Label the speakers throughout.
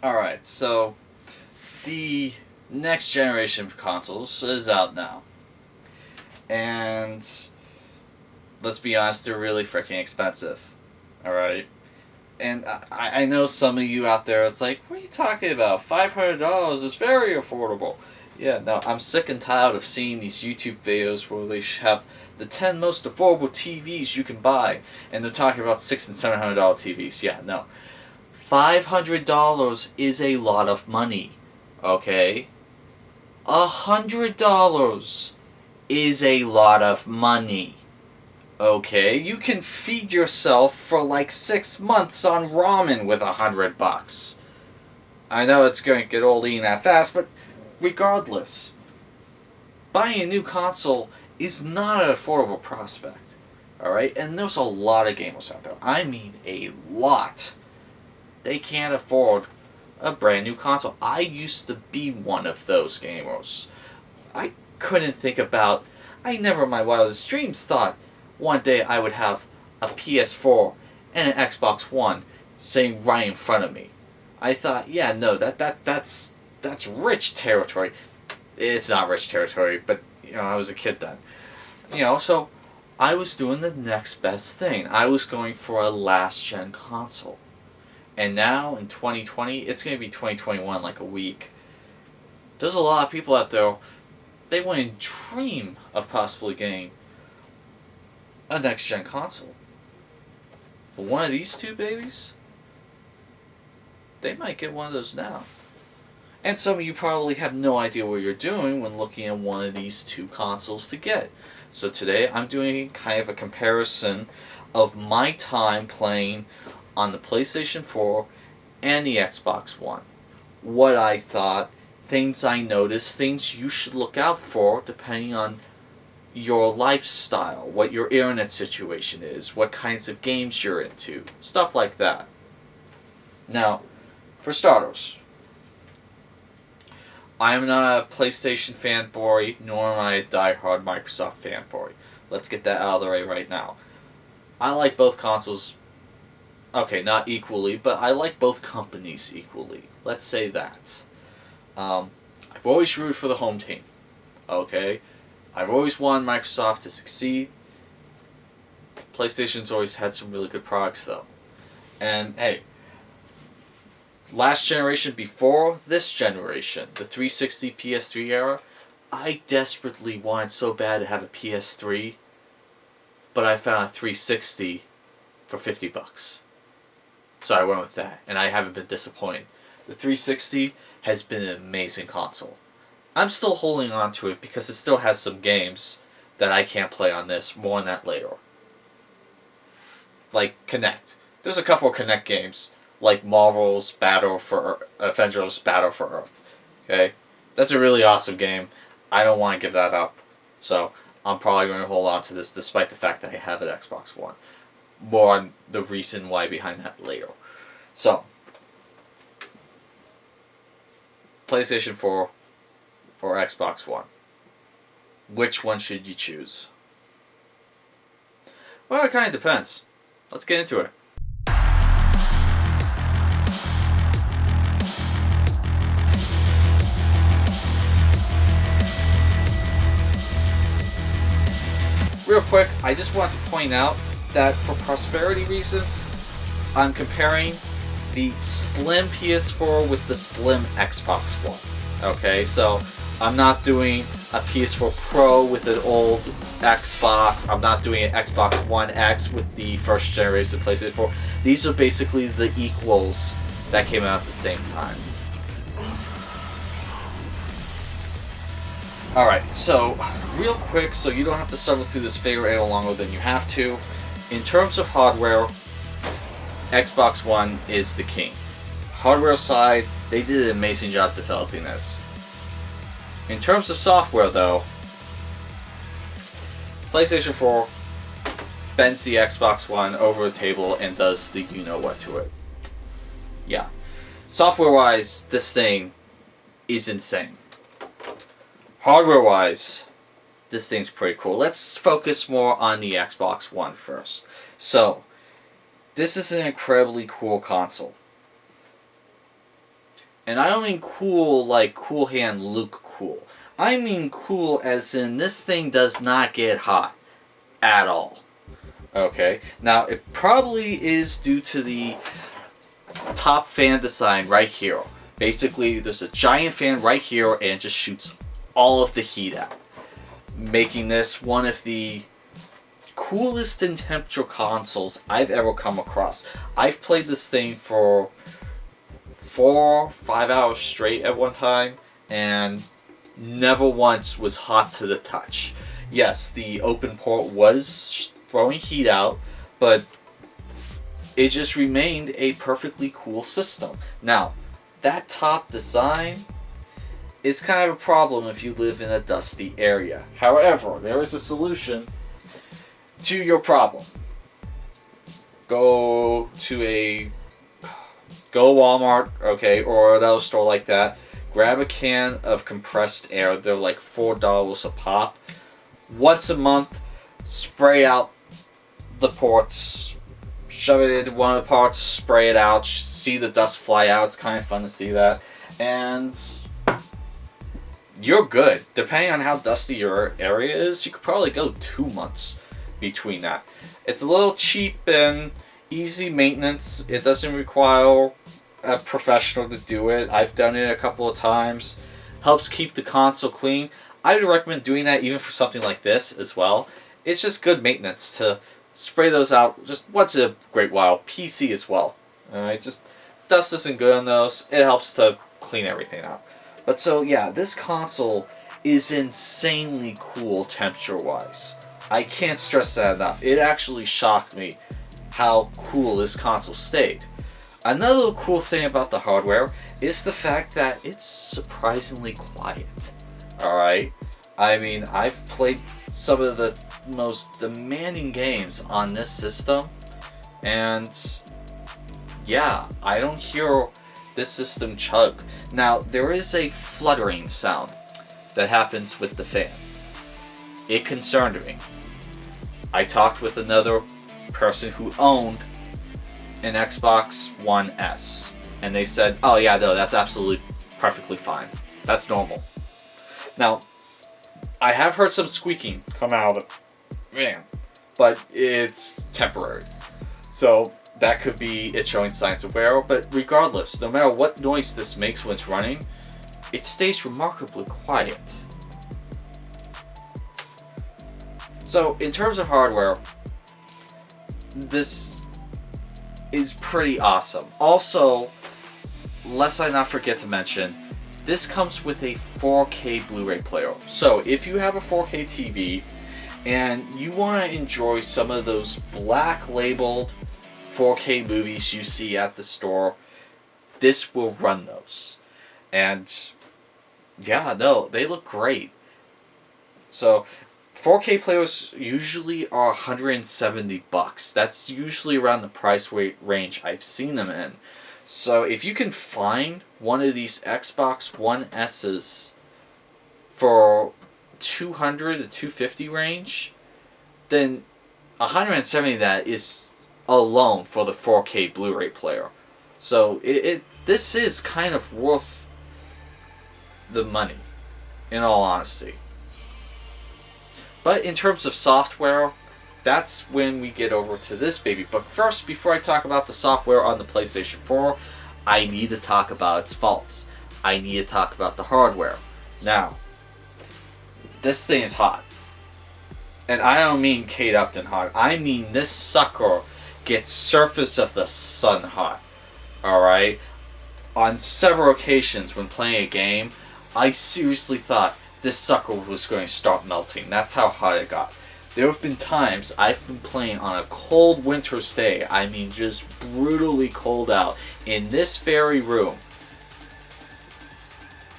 Speaker 1: Alright, so the next generation of consoles is out now. And let's be honest, they're really freaking expensive. Alright? And I know some of you out there, it's like, what are you talking about? $500 is very affordable. Yeah, no, I'm sick and tired of seeing these YouTube videos where they have the 10 most affordable TVs you can buy, and they're talking about $600 and $700 TVs. Yeah, no. $500 is a lot of money, okay? $100 is a lot of money, okay? You can feed yourself for like 6 months on ramen with $100. I know it's going to get old eating that fast, but regardless, buying a new console is not an affordable prospect, alright? And there's a lot of gamers out there. I mean a lot. They can't afford a brand new console. I used to be one of those gamers. I couldn't think about... I never in my wildest dreams thought one day I would have a PS4 and an Xbox One sitting right in front of me. I thought, yeah, no, that's rich territory. It's not rich territory, but I was a kid then. So I was doing the next best thing. I was going for a last gen console. And now in 2020, it's going to be 2021 like a week. There's a lot of people out there, they wouldn't dream of possibly getting a next gen console. But one of these two babies, they might get one of those now. And some of you probably have no idea what you're doing when looking at one of these two consoles to get. So today I'm doing kind of a comparison of my time playing on the PlayStation 4 and the Xbox One. What I thought, things I noticed, things you should look out for depending on your lifestyle, what your internet situation is, what kinds of games you're into, stuff like that. Now, for starters, I am not a PlayStation fanboy, nor am I a diehard Microsoft fanboy. Let's get that out of the way right now. I like both consoles. Okay, not equally, but I like both companies equally. Let's say that. I've always rooted for the home team. Okay? I've always wanted Microsoft to succeed. PlayStation's always had some really good products, though. And, hey, last generation before this generation, the 360 PS3 era, I desperately wanted so bad to have a PS3, but I found a 360 for $50. So I went with that, and I haven't been disappointed. The 360 has been an amazing console. I'm still holding on to it because it still has some games that I can't play on this. More on that later. Like Connect. There's a couple of Connect games, like Marvel's Avengers Battle for Earth. Okay? That's a really awesome game. I don't want to give that up. So I'm probably going to hold on to this despite the fact that I have an Xbox One. More on the reason why behind that later. So, PlayStation 4 or Xbox One. Which one should you choose? Well, it kind of depends. Let's get into it. Real quick, I just want to point out that for prosperity reasons, I'm comparing the Slim PS4 with the Slim Xbox One. Okay, so I'm not doing a PS4 Pro with an old Xbox. I'm not doing an Xbox One X with the first generation PlayStation 4. These are basically the equals that came out at the same time. Alright, so real quick, so you don't have to suffer through this video any longer than you have to. In terms of hardware, Xbox One is the king. Hardware side, they did an amazing job developing this. In terms of software though, PlayStation 4 bends the Xbox One over the table and does the you-know-what to it. Yeah. Software-wise, this thing is insane. Hardware-wise, this thing's pretty cool. Let's focus more on the Xbox One first. So, this is an incredibly cool console. And I don't mean cool like Cool Hand Luke cool. I mean cool as in this thing does not get hot at all. Okay, now it probably is due to the top fan design right here. Basically, there's a giant fan right here and it just shoots all of the heat out, making this one of the coolest in temperature consoles I've ever come across. I've played this thing for 4-5 hours straight at one time and never once was hot to the touch. Yes, the open port was throwing heat out, but it just remained a perfectly cool system. Now, that top design is kind of a problem if you live in a dusty area. However, there is a solution to your problem. Go Walmart, okay, or another store like that. Grab a can of compressed air. They're like $4 a pop. Once a month, spray out the ports, shove it into one of the parts, spray it out, see the dust fly out. It's kind of fun to see that. And you're good. Depending on how dusty your area is, you could probably go 2 months between that. It's a little cheap and easy maintenance. It doesn't require a professional to do it. I've done it a couple of times. Helps keep the console clean. I would recommend doing that even for something like this as well. It's just good maintenance to spray those out just once in a great while. PC as well. Alright, just dust isn't good on those. It helps to clean everything out. But so yeah, this console is insanely cool temperature wise. I can't stress that enough. It actually shocked me how cool this console stayed. Another cool thing about the hardware is the fact that it's surprisingly quiet. Alright? I mean, I've played some of the most demanding games on this system, and yeah, I don't hear this system chug. Now, there is a fluttering sound that happens with the fan. It concerned me. I talked with another person who owned an Xbox One S, and they said, oh yeah, no, that's absolutely perfectly fine. That's normal. Now, I have heard some squeaking come out of it, man, but it's temporary. So that could be it showing signs of wear, but regardless, no matter what noise this makes when it's running, it stays remarkably quiet. So in terms of hardware, this is pretty awesome. Also, lest I not forget to mention, this comes with a 4K Blu-ray player. So if you have a 4K TV and you want to enjoy some of those black labeled 4K movies you see at the store, this will run those. And yeah, no, they look great. So 4K players usually are $170. That's usually around the price range I've seen them in. So if you can find one of these Xbox One S's for $200 to $250 range, then $170 of that is alone for the 4K Blu-ray player. So this is kind of worth the money, in all honesty. But in terms of software, that's when we get over to this baby. But first, before I talk about the software on the PlayStation 4, I need to talk about its faults. I need to talk about the hardware. Now, this thing is hot. And I don't mean Kate Upton hot. I mean this sucker gets surface of the sun hot. Alright? On several occasions when playing a game, I seriously thought this sucker was going to start melting. That's how hot it got. There have been times I've been playing on a cold winter's day, I mean just brutally cold out, in this very room.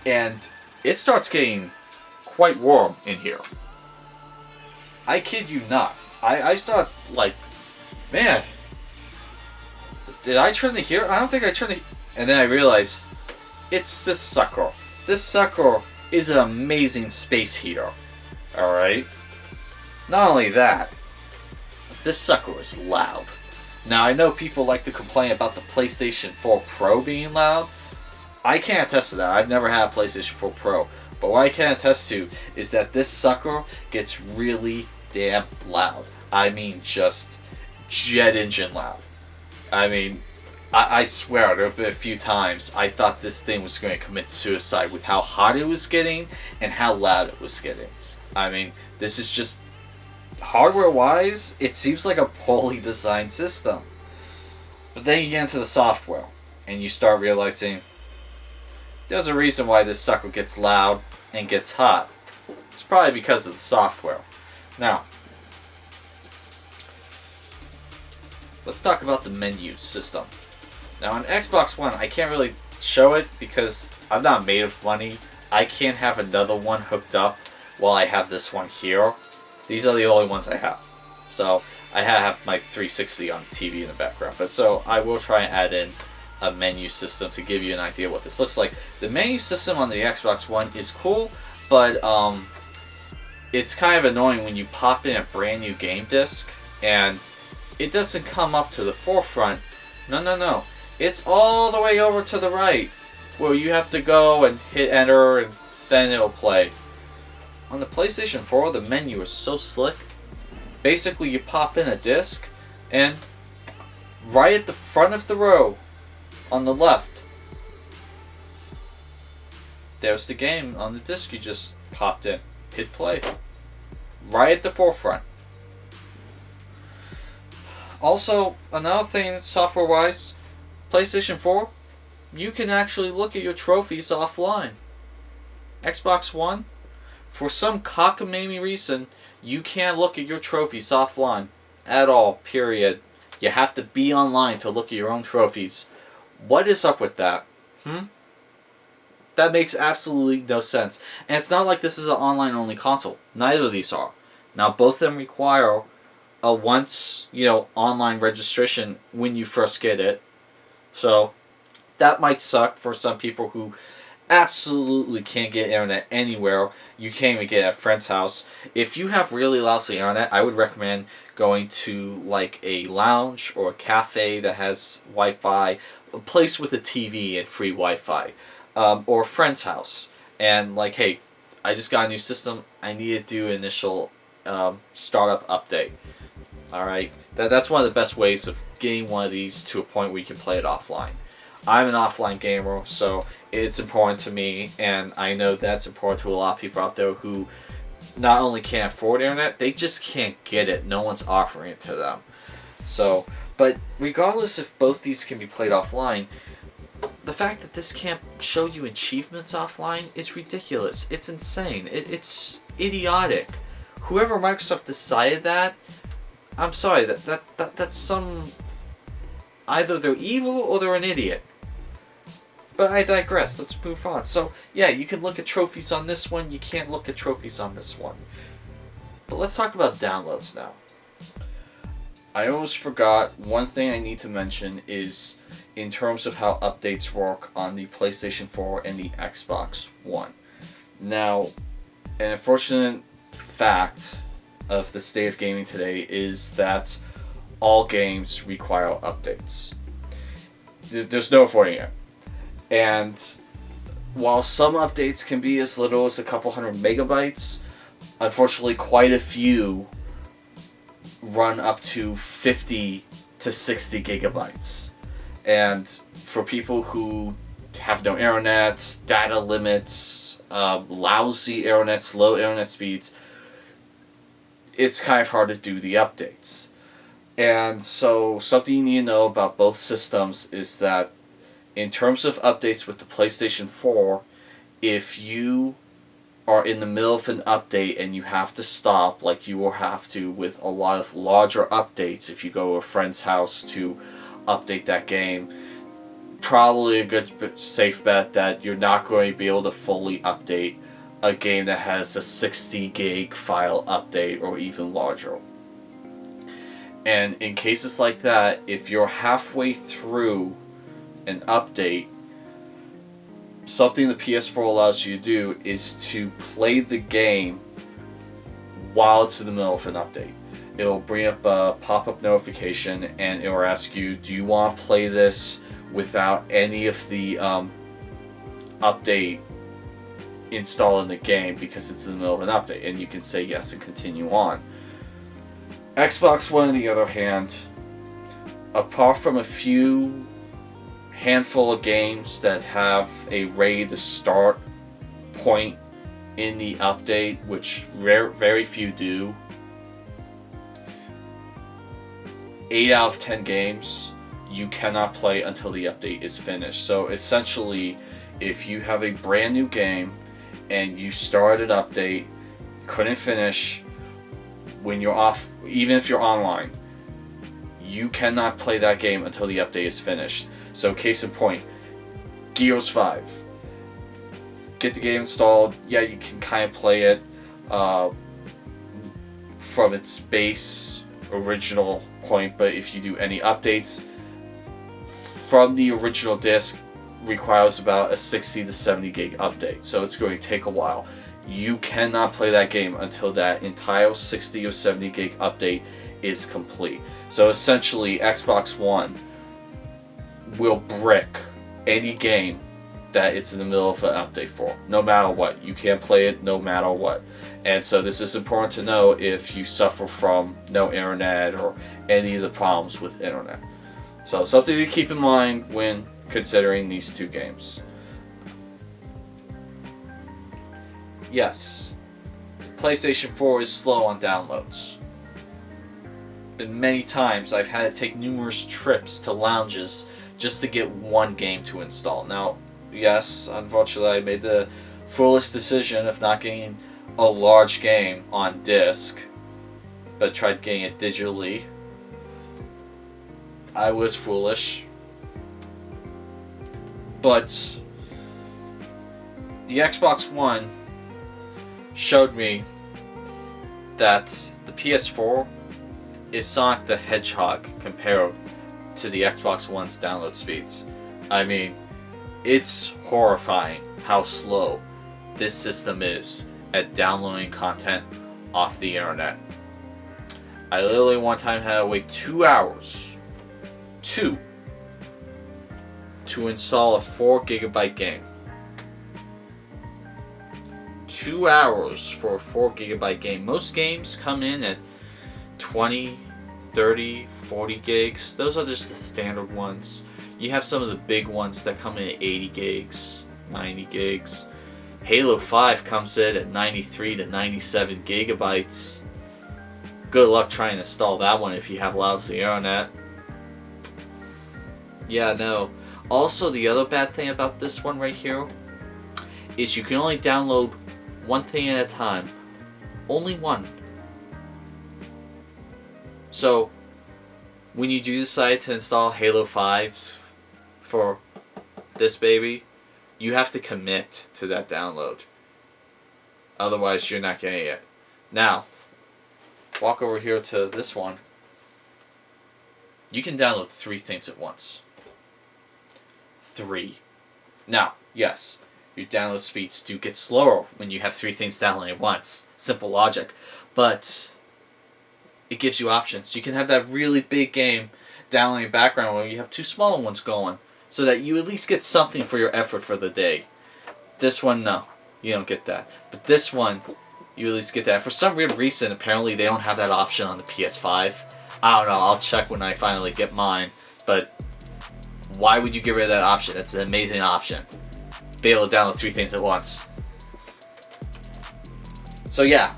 Speaker 1: And it starts getting quite warm in here. I kid you not. I start like, man, did I turn the heater? I don't think I turned the... And then I realized, it's this sucker. This sucker is an amazing space heater. Alright? Not only that, this sucker is loud. Now, I know people like to complain about the PlayStation 4 Pro being loud. I can't attest to that. I've never had a PlayStation 4 Pro. But what I can attest to is that this sucker gets really damn loud. I mean, just jet engine loud. I mean, I swear, there have been a few times I thought this thing was going to commit suicide with how hot it was getting and how loud it was getting. I mean, this is just, hardware-wise, it seems like a poorly designed system. But then you get into the software, and you start realizing there's a reason why this sucker gets loud and gets hot. It's probably because of the software. Now, let's talk about the menu system. Now on Xbox One, I can't really show it because I'm not made of money. I can't have another one hooked up while I have this one here. These are the only ones I have. So I have my 360 on TV in the background. But so I will try and add in a menu system to give you an idea of what this looks like. The menu system on the Xbox One is cool, but it's kind of annoying when you pop in a brand new game disc and it doesn't come up to the forefront. No. It's all the way over to the right, where you have to go and hit enter and then it'll play. On the PlayStation 4, the menu is so slick. Basically, you pop in a disc and right at the front of the row, on the left, there's the game on the disc you just popped in. Hit play. Right at the forefront. Also, another thing software-wise, PlayStation 4, you can actually look at your trophies offline. Xbox One, for some cockamamie reason, you can't look at your trophies offline. At all, period. You have to be online to look at your own trophies. What is up with that? That makes absolutely no sense. And it's not like this is an online-only console. Neither of these are. Now, both of them require a online registration when you first get it. So, that might suck for some people who absolutely can't get internet anywhere. You can't even get at a friend's house. If you have really lousy internet, I would recommend going to like a lounge or a cafe that has Wi-Fi, a place with a TV and free Wi-Fi, or a friend's house. And like, hey, I just got a new system. I need to do an initial startup update. Alright, that's one of the best ways of getting one of these to a point where you can play it offline. I'm an offline gamer, so it's important to me, and I know that's important to a lot of people out there who not only can't afford internet, they just can't get it. No one's offering it to them. So, but regardless if both these can be played offline, the fact that this can't show you achievements offline is ridiculous. It's insane. It's idiotic. Whoever Microsoft decided that, I'm sorry, that's some... Either they're evil or they're an idiot. But I digress. Let's move on. So, yeah, you can look at trophies on this one. You can't look at trophies on this one. But let's talk about downloads now. I almost forgot one thing I need to mention is in terms of how updates work on the PlayStation 4 and the Xbox One. Now, an unfortunate fact of the state of gaming today is that all games require updates. There's no avoiding it. And while some updates can be as little as a couple hundred megabytes, unfortunately quite a few run up to 50 to 60 gigabytes. And for people who have no internet, data limits, lousy internet, slow internet speeds, it's kind of hard to do the updates. And so something you need to know about both systems is that in terms of updates with the PlayStation 4, if you are in the middle of an update and you have to stop, like you will have to with a lot of larger updates if you go to a friend's house to update that game, probably a good safe bet that you're not going to be able to fully update a game that has a 60 gig file update or even larger. And in cases like that, if you're halfway through an update, something the PS4 allows you to do is to play the game while it's in the middle of an update. It'll bring up a pop-up notification and it will ask you, do you want to play this without any of the update install in the game because it's in the middle of an update, and you can say yes and continue on. Xbox One, on the other hand, apart from a few handful of games that have a ready to start point in the update, which very few do, 8 out of 10 games you cannot play until the update is finished. So essentially, if you have a brand new game and you started an update, couldn't finish, when you're off, even if you're online, you cannot play that game until the update is finished. So case in point, Gears 5. Get the game installed. Yeah, you can kind of play it from its base original point, but if you do any updates from the original disc, requires about a 60 to 70 gig update, so it's going to take a while. You cannot play that game until that entire 60 or 70 gig update is complete. So essentially, Xbox One will brick any game that it's in the middle of an update for, no matter what. You can't play it no matter what. And so this is important to know if you suffer from no internet or any of the problems with internet. So something to keep in mind when considering these two games. Yes, PlayStation 4 is slow on downloads. And many times I've had to take numerous trips to lounges just to get one game to install. Now, yes, unfortunately I made the foolish decision of not getting a large game on disc, but tried getting it digitally. I was foolish. But the Xbox One showed me that the PS4 is Sonic the Hedgehog compared to the Xbox One's download speeds. I mean, it's horrifying how slow this system is at downloading content off the internet. I literally one time had to wait 2 hours to install a 4 gigabyte game. 2 hours for a 4 gigabyte game. Most games come in at 20, 30, 40 gigs. Those are just the standard ones. You have some of the big ones that come in at 80 gigs, 90 gigs. Halo 5 comes in at 93 to 97 gigabytes. Good luck trying to install that one if you have lousy internet. Yeah, no. Also, the other bad thing about this one right here is you can only download one thing at a time. Only one. So, when you do decide to install Halo 5s for this baby, you have to commit to that download. Otherwise, you're not getting it. Now, walk over here to this one. You can download 3 things at once. 3. Now, yes, your download speeds do get slower when you have 3 things downloading at once. Simple logic. But it gives you options. You can have that really big game downloading in the background while you have 2 smaller ones going, so that you at least get something for your effort for the day. This one, no. You don't get that. But this one, you at least get that. For some weird reason, apparently they don't have that option on the PS5. I don't know. I'll check when I finally get mine. But why would you get rid of that option? It's an amazing option. Be able to download 3 things at once. So yeah.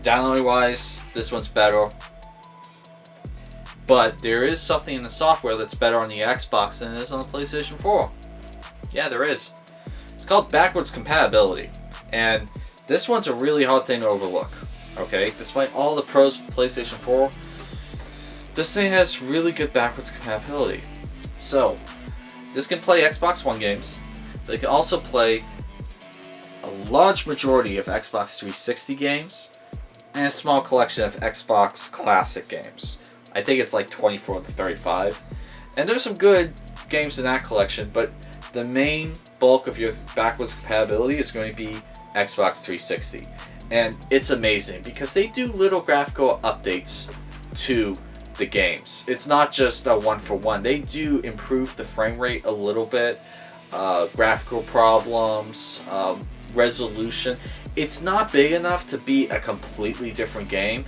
Speaker 1: Downloading wise, this one's better. But there is something in the software that's better on the Xbox than it is on the PlayStation 4. Yeah, there is. It's called backwards compatibility. And this one's a really hard thing to overlook. Okay? Despite all the pros with the PlayStation 4, this thing has really good backwards compatibility. So, this can play Xbox One games. But it can also play a large majority of Xbox 360 games and a small collection of Xbox Classic games. I think it's like 24 to 35. And there's some good games in that collection, but the main bulk of your backwards compatibility is going to be Xbox 360. And it's amazing because they do little graphical updates to the games. It's not just a one for one. They do improve the frame rate a little bit. graphical problems, resolution. It's not big enough to be a completely different game,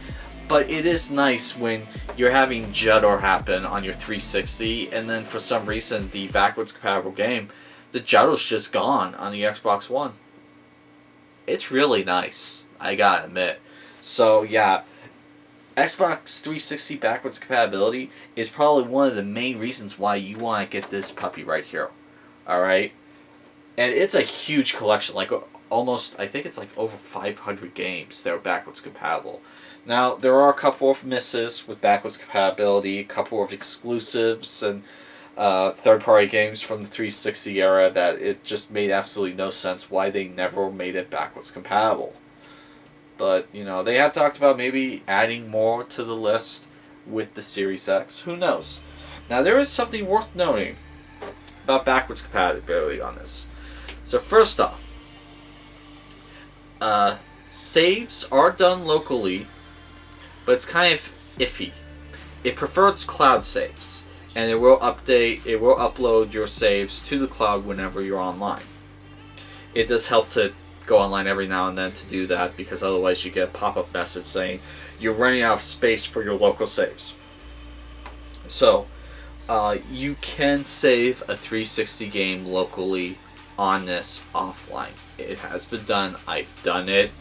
Speaker 1: but it is nice when you're having judder happen on your 360, and then for some reason the backwards compatible game, the judder's just gone on the Xbox One. It's really nice, I gotta admit. So yeah, Xbox 360 backwards compatibility is probably one of the main reasons why you want to get this puppy right here. Alright? And it's a huge collection, like almost, I think it's like over 500 games that are backwards compatible. Now, there are a couple of misses with backwards compatibility, a couple of exclusives, and third-party games from the 360 era that it just made absolutely no sense why they never made it backwards compatible. But, you know, they have talked about maybe adding more to the list with the Series X. Who knows? Now, there is something worth noting about backwards compatibility on this. So, first off, saves are done locally, but it's kind of iffy. It prefers cloud saves, and it will upload your saves to the cloud whenever you're online. It does help to go online every now and then to do that, because otherwise you get a pop-up message saying you're running out of space for your local saves. So, you can save a 360 game locally on this offline. It has been done. I've done it.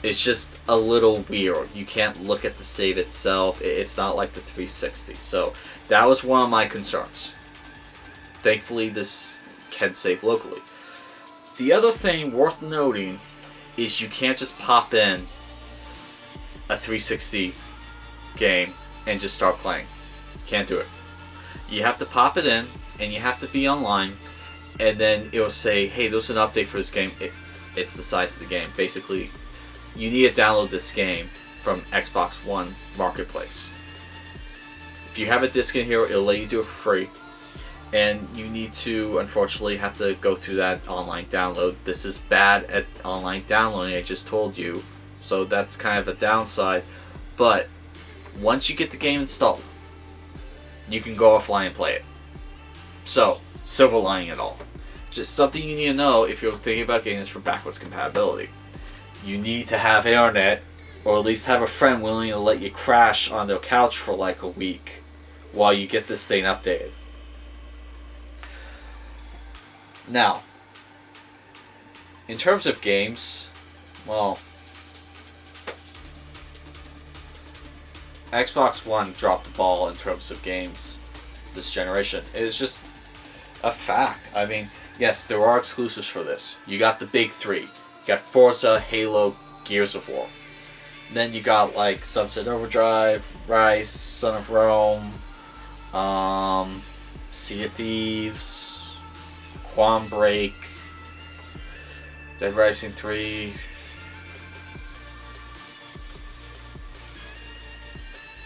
Speaker 1: It's just a little weird. You can't look at the save itself. It's not like the 360. So that was one of my concerns. Thankfully, this can save locally. The other thing worth noting is you can't just pop in a 360 game and just start playing. Can't do it. You have to pop it in, and you have to be online, and then it'll say, hey, there's an update for this game. It's the size of the game. Basically, you need to download this game from Xbox One Marketplace. If you have a disc in here, it'll let you do it for free. And you need to, unfortunately, have to go through that online download. This is bad at online downloading, I just told you. So that's kind of a downside. But once you get the game installed, you can go offline and play it. So, silver lining it all. Just something you need to know if you're thinking about getting this for backwards compatibility. You need to have internet, or at least have a friend willing to let you crash on their couch for like a week while you get this thing updated. Now, in terms of games, well, Xbox One dropped the ball in terms of games this generation. It's just a fact. I mean, yes, there are exclusives for this. You got the big three. You got Forza, Halo, Gears of War. Then you got like Sunset Overdrive, Rise, Son of Rome, Sea of Thieves, Quantum Break, Dead Rising 3,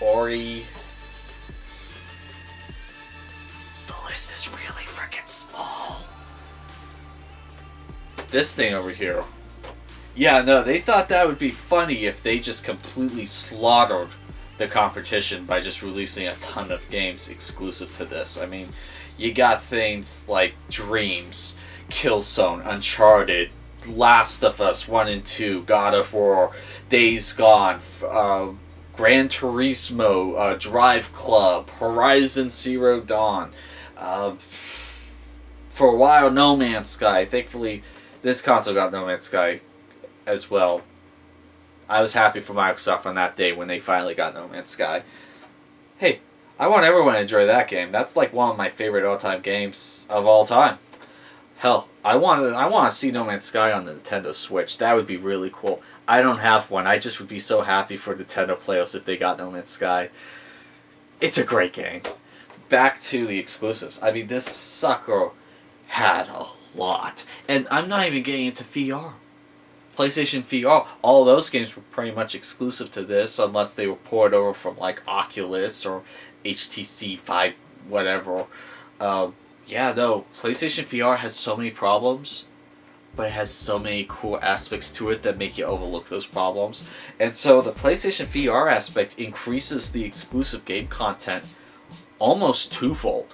Speaker 1: Ori. The list is really freaking small. This thing over here. Yeah, no, they thought that would be funny if they just completely slaughtered the competition by just releasing a ton of games exclusive to this. I mean, you got things like Dreams, Killzone, Uncharted, Last of Us 1 and 2, God of War, Days Gone, Gran Turismo, Drive Club, Horizon Zero Dawn. For a while, No Man's Sky. Thankfully, this console got No Man's Sky as well. I was happy for Microsoft on that day when they finally got No Man's Sky. Hey, I want everyone to enjoy that game. That's like one of my favorite all-time games of all time. Hell, I want to see No Man's Sky on the Nintendo Switch. That would be really cool. I don't have one. I just would be so happy for Nintendo players if they got No Man's Sky. It's a great game. Back to the exclusives. I mean, this sucker had a lot. And I'm not even getting into VR. PlayStation VR, all those games were pretty much exclusive to this, unless they were ported over from like Oculus or HTC 5, whatever. Yeah, no, PlayStation VR has so many problems, but it has so many cool aspects to it that make you overlook those problems. And so the PlayStation VR aspect increases the exclusive game content almost twofold.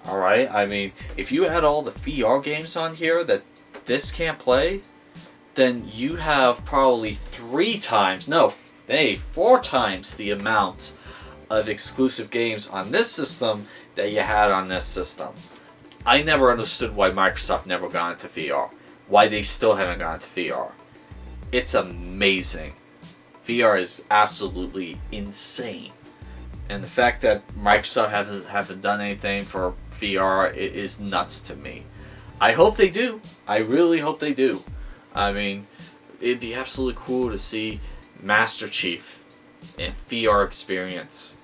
Speaker 1: Alright, I mean, if you add all the VR games on here that this can't play, then you have probably 3 times, no, hey, 4 times the amount of exclusive games on this system that you had on this system. I never understood why Microsoft never got into VR. Why they still haven't gone into VR. It's amazing. VR is absolutely insane. And the fact that Microsoft haven't done anything for VR is nuts to me. I hope they do. I really hope they do. I mean, it'd be absolutely cool to see Master Chief in VR experience.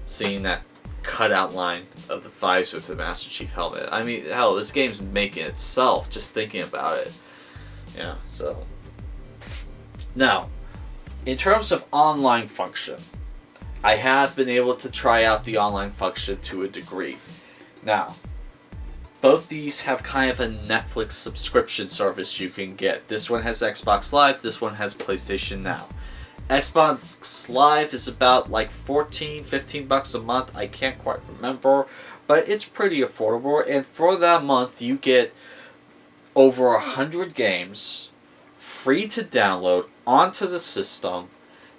Speaker 1: Seeing that cutout line of the visor to the Master Chief helmet. I mean, hell, this game's making itself just thinking about it. Yeah, so. Now, in terms of online function, I have been able to try out the online function to a degree. Now, both these have kind of a Netflix subscription service you can get. This one has Xbox Live, this one has PlayStation Now. Xbox Live is about like $14-15 a month. I can't quite remember, but it's pretty affordable. And for that month, you get over 100 games free to download onto the system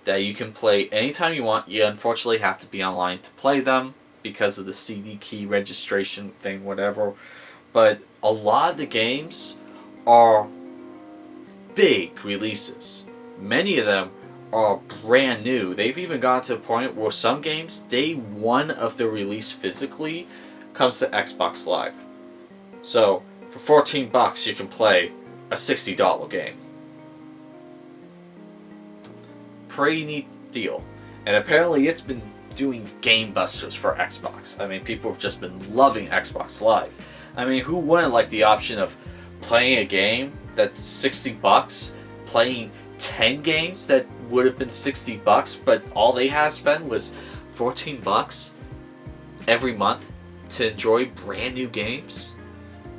Speaker 1: that you can play anytime you want. You unfortunately have to be online to play them because of the CD key registration thing, whatever. But a lot of the games are big releases. Many of them are brand new. They've even gotten to a point where some games, day one of the release physically, comes to Xbox Live. So, for $14 you can play a $60 game. Pretty neat deal. And apparently it's been doing game busters for Xbox. I mean, people have just been loving Xbox Live. I mean, who wouldn't like the option of playing a game that's $60, playing 10 games that would have been $60, but all they had to spend was $14 every month to enjoy brand new games?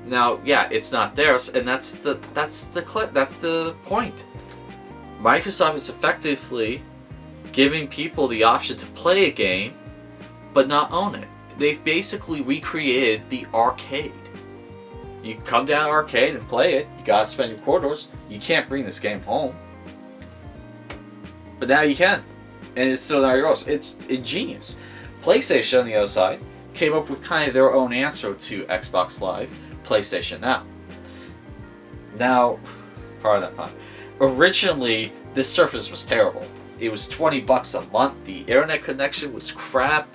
Speaker 1: Now, yeah, it's not theirs, and that's the point. Microsoft is effectively giving people the option to play a game, but not own it. They've basically recreated the arcade. You come down to arcade and play it. You gotta spend your quarters. You can't bring this game home. But now you can. And it's still not yours. It's ingenious. PlayStation, on the other side, came up with kind of their own answer to Xbox Live, PlayStation Now. Now, pardon that pun. Originally, this service was terrible. It was $20 a month. The internet connection was crap.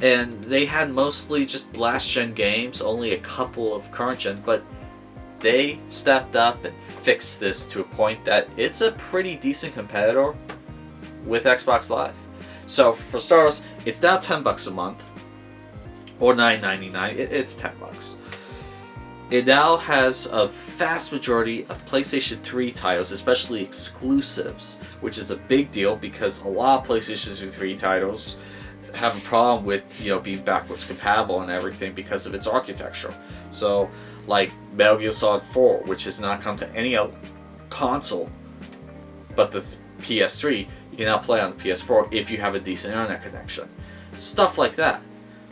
Speaker 1: And they had mostly just last-gen games, only a couple of current-gen, but they stepped up and fixed this to a point that it's a pretty decent competitor with Xbox Live. So, for starters, it's now $10 a month, or $9.99. It's $10. It now has a vast majority of PlayStation 3 titles, especially exclusives, which is a big deal because a lot of PlayStation 3 titles have a problem with, being backwards compatible and everything because of its architecture. So, like Metal Gear Solid 4, which has not come to any other console but the PS3, you can now play on the PS4 if you have a decent internet connection. Stuff like that.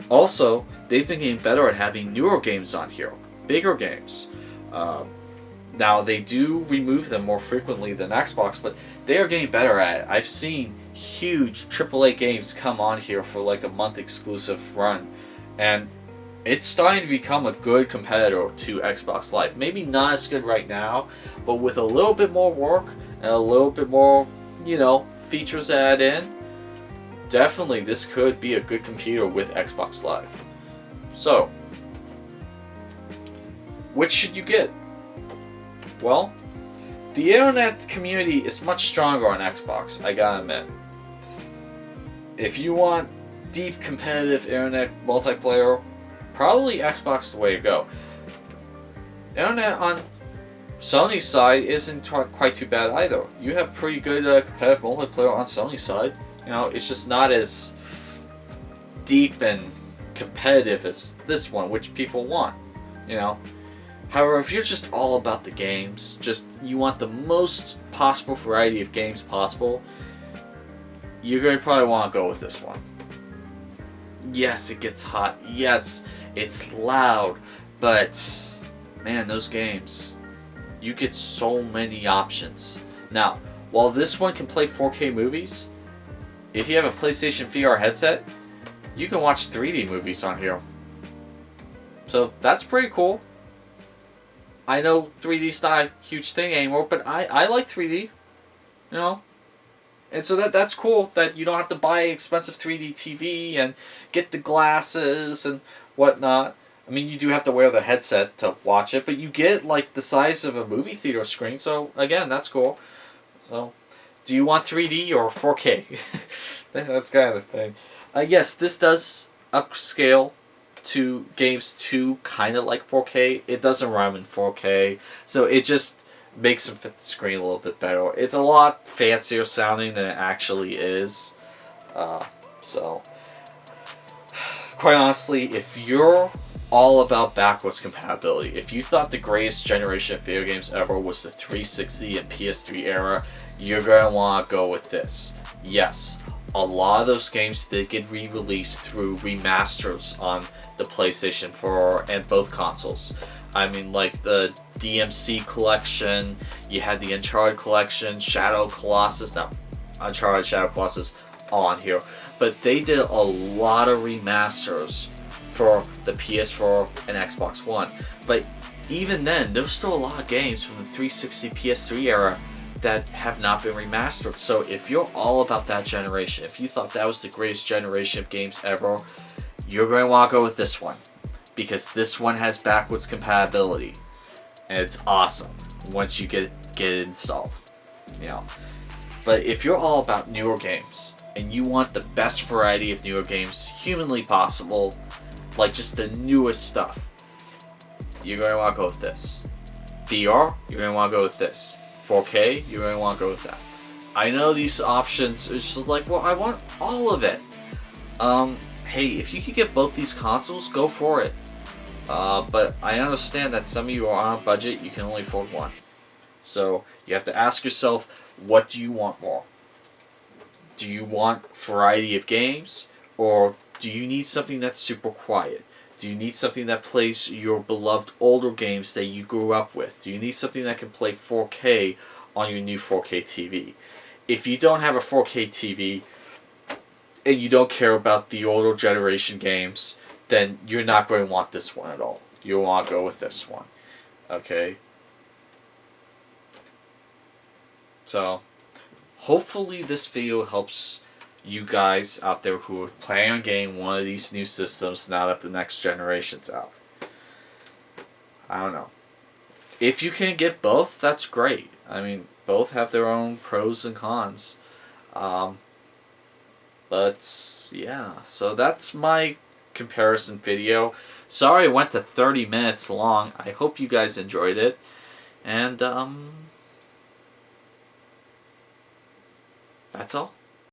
Speaker 1: Also, they've been getting better at having newer games on here, bigger games. Now, they do remove them more frequently than Xbox, but they are getting better at it. I've seen huge AAA games come on here for like a month exclusive run, and it's starting to become a good competitor to Xbox Live. Maybe not as good right now, but with a little bit more work and a little bit more, features added in, definitely this could be a good computer with Xbox Live. So, which should you get? Well, the internet community is much stronger on Xbox, I gotta admit. If you want deep competitive internet multiplayer, probably Xbox is the way to go. Internet on Sony's side isn't quite too bad either. You have pretty good competitive multiplayer on Sony's side. It's just not as deep and competitive as this one, which people want. However, if you're just all about the games, you want the most possible variety of games possible, you're going to probably want to go with this one. Yes, it gets hot. Yes, it's loud. But, man, those games, you get so many options. Now, while this one can play 4K movies, if you have a PlayStation VR headset, you can watch 3D movies on here. So that's pretty cool. I know 3D's not a huge thing anymore, but I like 3D, you know? And so that's cool that you don't have to buy an expensive 3D TV and get the glasses and whatnot. I mean, you do have to wear the headset to watch it, but you get like the size of a movie theater screen. So again, that's cool. So, do you want 3D or 4K? That's kind of the thing. Yes, this does upscale to games to kind of like 4K. It doesn't run in 4K, so it just makes them fit the screen a little bit better. It's a lot fancier sounding than it actually is. So, quite honestly, if you're all about backwards compatibility, if you thought the greatest generation of video games ever was the 360 and PS3 era, you're going to want to go with this. Yes, a lot of those games did get re-released through remasters on the PlayStation 4 and both consoles. I mean, like the DMC collection, you had the Uncharted collection, Shadow Colossus, no, Uncharted Shadow Colossus on here. But they did a lot of remasters for the PS4 and Xbox One. But even then, there's still a lot of games from the 360 PS3 era that have not been remastered. So if you're all about that generation, if you thought that was the greatest generation of games ever, you're going to want to go with this one. Because this one has backwards compatibility. And it's awesome once you get it installed. You know. But if you're all about newer games, and you want the best variety of newer games humanly possible, like just the newest stuff, you're going to want to go with this. VR, you're going to want to go with this. 4K, you're going to want to go with that. I know these options are just like, well, I want all of it. Hey, if you could get both these consoles, go for it. But I understand that some of you are on a budget, you can only afford one. So you have to ask yourself, what do you want more? Do you want variety of games, or do you need something that's super quiet? Do you need something that plays your beloved older games that you grew up with? Do you need something that can play 4K on your new 4K TV? If you don't have a 4K TV and you don't care about the older generation games, then you're not going to want this one at all. You'll want to go with this one. Okay? So, hopefully this video helps you guys out there who are planning on getting one of these new systems now that the next generation's out. I don't know. If you can get both, that's great. I mean, both have their own pros and cons. But, yeah. So that's my comparison video. Sorry it went to 30 minutes long. I hope you guys enjoyed it. And, that's all.